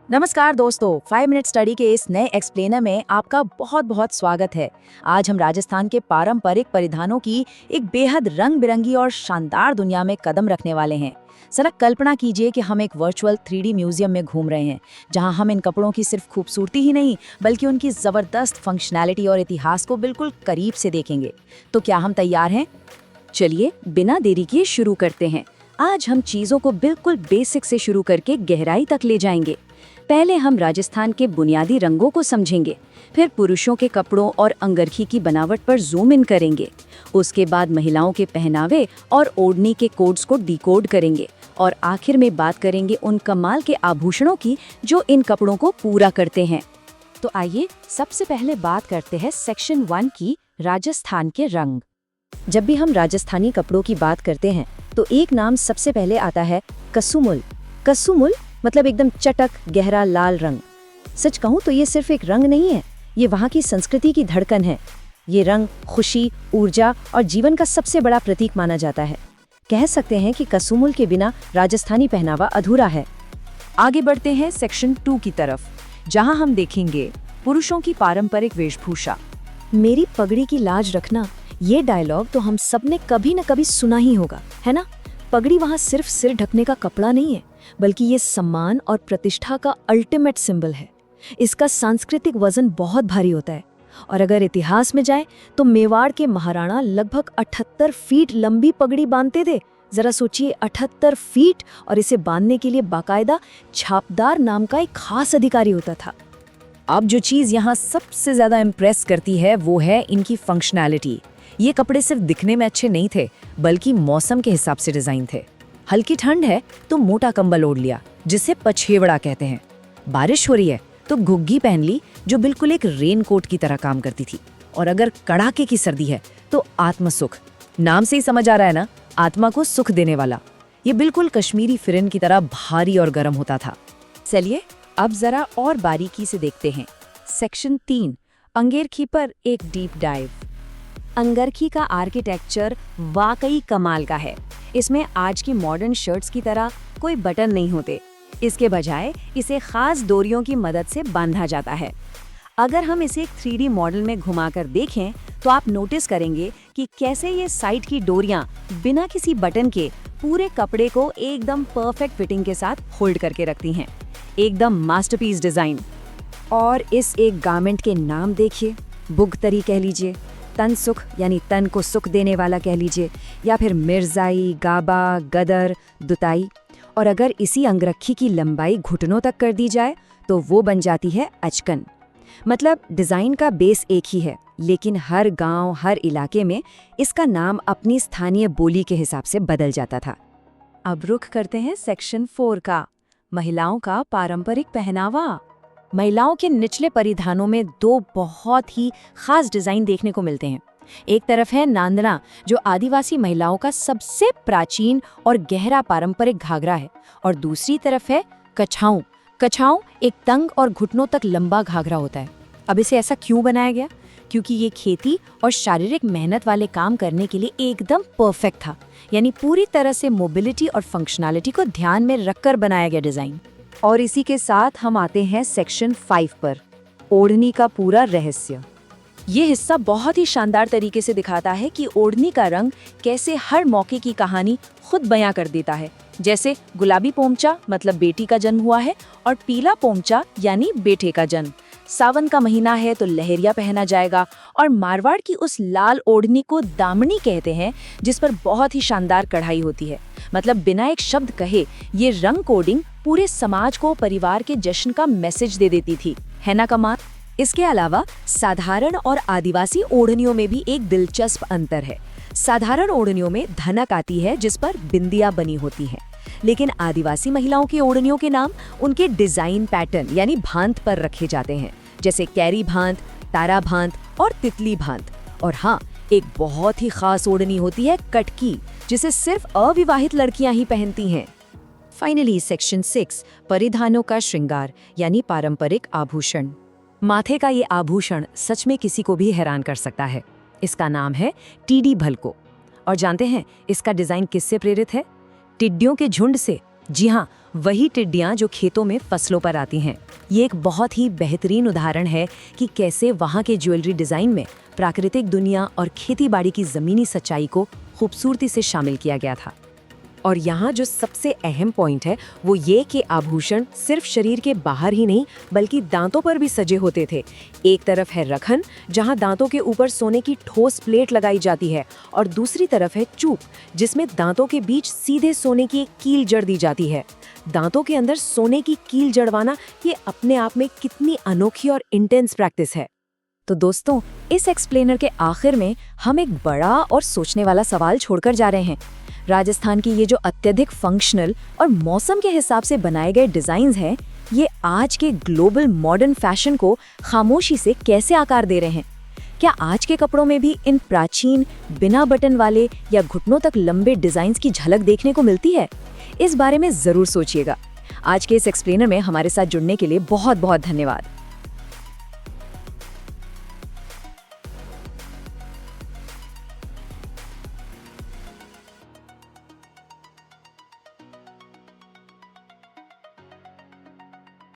नमस्कार दोस्तों, 5 minute study के इस नए एक्सप्लेनर में आपका बहुत बहुत स्वागत है। आज हम राजस्थान के पारंपरिक परिधानों की एक बेहद रंग बिरंगी और शानदार दुनिया में कदम रखने वाले हैं। जरा कल्पना कीजिए कि हम एक वर्चुअल 3D म्यूजियम में घूम रहे हैं, जहां हम इन कपड़ों की सिर्फ खूबसूरती ही नहीं बल्कि उनकी जबरदस्त फंक्शनैलिटी और इतिहास को बिल्कुल करीब से देखेंगे। तो क्या हम तैयार हैं? चलिए बिना देरी किए शुरू करते हैं। आज हम चीजों को बिल्कुल बेसिक से शुरू करके गहराई तक ले जाएंगे। पहले हम राजस्थान के बुनियादी रंगों को समझेंगे, फिर पुरुषों के कपड़ों और अंगरखी की बनावट पर जूम इन करेंगे। उसके बाद महिलाओं के पहनावे और ओढ़नी के कोड्स को डिकोड करेंगे और आखिर में बात करेंगे उन कमाल के आभूषणों की जो इन कपड़ों को पूरा करते हैं। तो आइए सबसे पहले बात करते हैं सेक्शन 1 की, राजस्थान के रंग। जब भी हम राजस्थानी कपड़ों की बात करते हैं तो एक नाम सबसे पहले आता है, कसुमुल। कसुमुल मतलब एकदम चटक गहरा लाल रंग। सच कहूँ तो ये सिर्फ एक रंग नहीं है, ये वहाँ की संस्कृति की धड़कन है। ये रंग खुशी, ऊर्जा और जीवन का सबसे बड़ा प्रतीक माना जाता है। कह सकते हैं कि कसुमुल के बिना राजस्थानी पहनावा अधूरा है। आगे बढ़ते हैं सेक्शन 2 की तरफ, जहाँ हम देखेंगे पुरुषों की पारंपरिक वेशभूषा। मेरी पगड़ी की लाज रखना, ये डायलॉग तो हम सब ने कभी न कभी सुना ही होगा, है ना? पगड़ी वहाँ सिर्फ सिर ढकने का कपड़ा नहीं है, बल्कि ये सम्मान और प्रतिष्ठा का अल्टीमेट सिंबल है। इसका सांस्कृतिक वजन बहुत भारी होता है और अगर इतिहास में जाए तो मेवाड़ के महाराणा लगभग 78 फीट लंबी पगड़ी बांधते थे। जरा सोचिए, 78 फीट, और इसे बांधने के लिए बाकायदा छापदार नाम का एक खास अधिकारी होता था। अब जो चीज़ यहाँ सबसे ज़्यादा इम्प्रेस करती है वो है इनकी फंक्शनैलिटी। ये कपड़े सिर्फ दिखने में अच्छे नहीं थे, बल्कि मौसम के हिसाब से डिज़ाइन थे। हल्की ठंड है तो मोटा कंबल ओढ़ लिया, जिसे पछेवड़ा कहते हैं। बारिश हो रही है तो घुग्गी पहन ली, जो बिल्कुल एक रेनकोट की तरह काम करती थी। और अगर कड़ाके की सर्दी है तो आत्मसुख, नाम से ही समझ आ रहा है ना, आत्मा को सुख देने वाला। ये बिल्कुल कश्मीरी फिरन की तरह भारी और गर्म होता था। चलिए अब जरा और बारीकी से देखते हैं। सेक्शन 3, अंगरखी पर एक डीप डाइव। अंगरखी का आर्किटेक्चर वाकई कमाल का है। इसमें आज की मॉडर्न शर्ट्स की तरह कोई बटन नहीं होते। इसके बजाय इसे खास डोरियों की मदद से बांधा जाता है। अगर हम इसे एक 3D मॉडल में घुमाकर देखें तो आप नोटिस करेंगे कि कैसे ये साइड की डोरियां बिना किसी बटन के पूरे कपड़े को एकदम परफेक्ट फिटिंग के साथ होल्ड करके रखती हैं। एकदम मास्टरपीस डिजाइन। और इस एक गारमेंट के नाम देखिए, बुगतरी कह लीजिए, तन सुख यानी तन को सुख देने वाला कह लीजिए, या फिर मिर्जाई, गाबा, गदर, दुताई। और अगर इसी अंगरखी की लंबाई घुटनों तक कर दी जाए तो वो बन जाती है अचकन। मतलब डिज़ाइन का बेस एक ही है, लेकिन हर गांव, हर इलाके में इसका नाम अपनी स्थानीय बोली के हिसाब से बदल जाता था। अब रुख करते हैं सेक्शन 4 का, महिलाओं का पारंपरिक पहनावा। महिलाओं के निचले परिधानों में 2 बहुत ही खास डिजाइन देखने को मिलते हैं। एक तरफ है नांदना, जो आदिवासी महिलाओं का सबसे प्राचीन और गहरा पारंपरिक घाघरा है, और दूसरी तरफ है कछाऊ। कछाऊ एक तंग और घुटनों तक लंबा घाघरा होता है। अब इसे ऐसा क्यों बनाया गया? क्योंकि ये खेती और शारीरिक मेहनत वाले काम करने के लिए एकदम परफेक्ट था। यानी पूरी तरह से मोबिलिटी और फंक्शनैलिटी को ध्यान में रखकर बनाया गया डिजाइन। और इसी के साथ हम आते हैं सेक्शन 5 पर, ओढ़नी का पूरा रहस्य। ये हिस्सा बहुत ही शानदार तरीके से दिखाता है कि ओढ़नी का रंग कैसे हर मौके की कहानी खुद बयां कर देता है। जैसे गुलाबी पोमचा मतलब बेटी का जन्म हुआ है, और पीला पोमचा यानी बेटे का जन्म। सावन का महीना है तो लहरिया पहना जाएगा, और मारवाड़ की उस लाल ओढ़नी को दामनी कहते हैं, जिस पर बहुत ही शानदार कढ़ाई होती है। मतलब बिना एक शब्द कहे ये रंग कोडिंग पूरे समाज को परिवार के जश्न का मैसेज दे देती थी, है ना कमाल? इसके अलावा साधारण और आदिवासी ओढ़नियों में भी एक दिलचस्प अंतर है। साधारण ओढ़नियों में धनक आती है जिस पर बिंदियां बनी होती हैं, लेकिन आदिवासी महिलाओं की ओढ़नियों के नाम उनके डिजाइन पैटर्न यानी भांत पर रखे जाते हैं, जैसे कैरी भांत, तारा भांत और तितली भांत। और हाँ, एक बहुत ही खास ओढ़नी होती है कटकी, जिसे सिर्फ अविवाहित लड़कियां ही पहनती हैं। फाइनली सेक्शन 6, परिधानों का श्रृंगार यानी पारंपरिक आभूषण। माथे का ये आभूषण सच में किसी को भी हैरान कर सकता है। इसका नाम है टीडी भलको। और जानते हैं इसका डिजाइन किससे प्रेरित है? टिड्डियों के झुंड से। जी हाँ, वही टिड्डियाँ जो खेतों में फसलों पर आती हैं। ये एक बहुत ही बेहतरीन उदाहरण है कि कैसे वहाँ के ज्वेलरी डिज़ाइन में प्राकृतिक दुनिया और खेतीबाड़ी की ज़मीनी सच्चाई को खूबसूरती से शामिल किया गया था। और यहाँ जो सबसे अहम पॉइंट है वो ये कि आभूषण सिर्फ शरीर के बाहर ही नहीं बल्कि दांतों पर भी सजे होते थे। एक तरफ है रखन, जहाँ दांतों के ऊपर सोने की ठोस प्लेट लगाई जाती है, और दूसरी तरफ है चूप, जिसमें दांतों के बीच सीधे सोने की एक कील जड़ दी जाती है। दांतों के अंदर सोने की कील जड़वाना ये अपने आप में कितनी अनोखी और इंटेंस प्रैक्टिस है। तो दोस्तों, इस एक्सप्लेनर के आखिर में हम एक बड़ा और सोचने वाला सवाल छोड़कर जा रहे हैं। राजस्थान की ये जो अत्यधिक फंक्शनल और मौसम के हिसाब से बनाए गए डिजाइन्स हैं, ये आज के ग्लोबल मॉडर्न फैशन को खामोशी से कैसे आकार दे रहे हैं? क्या आज के कपड़ों में भी इन प्राचीन बिना बटन वाले या घुटनों तक लंबे डिजाइन्स की झलक देखने को मिलती है? इस बारे में जरूर सोचिएगा। आज के इस एक्सप्लेनर में हमारे साथ जुड़ने के लिए बहुत बहुत धन्यवाद।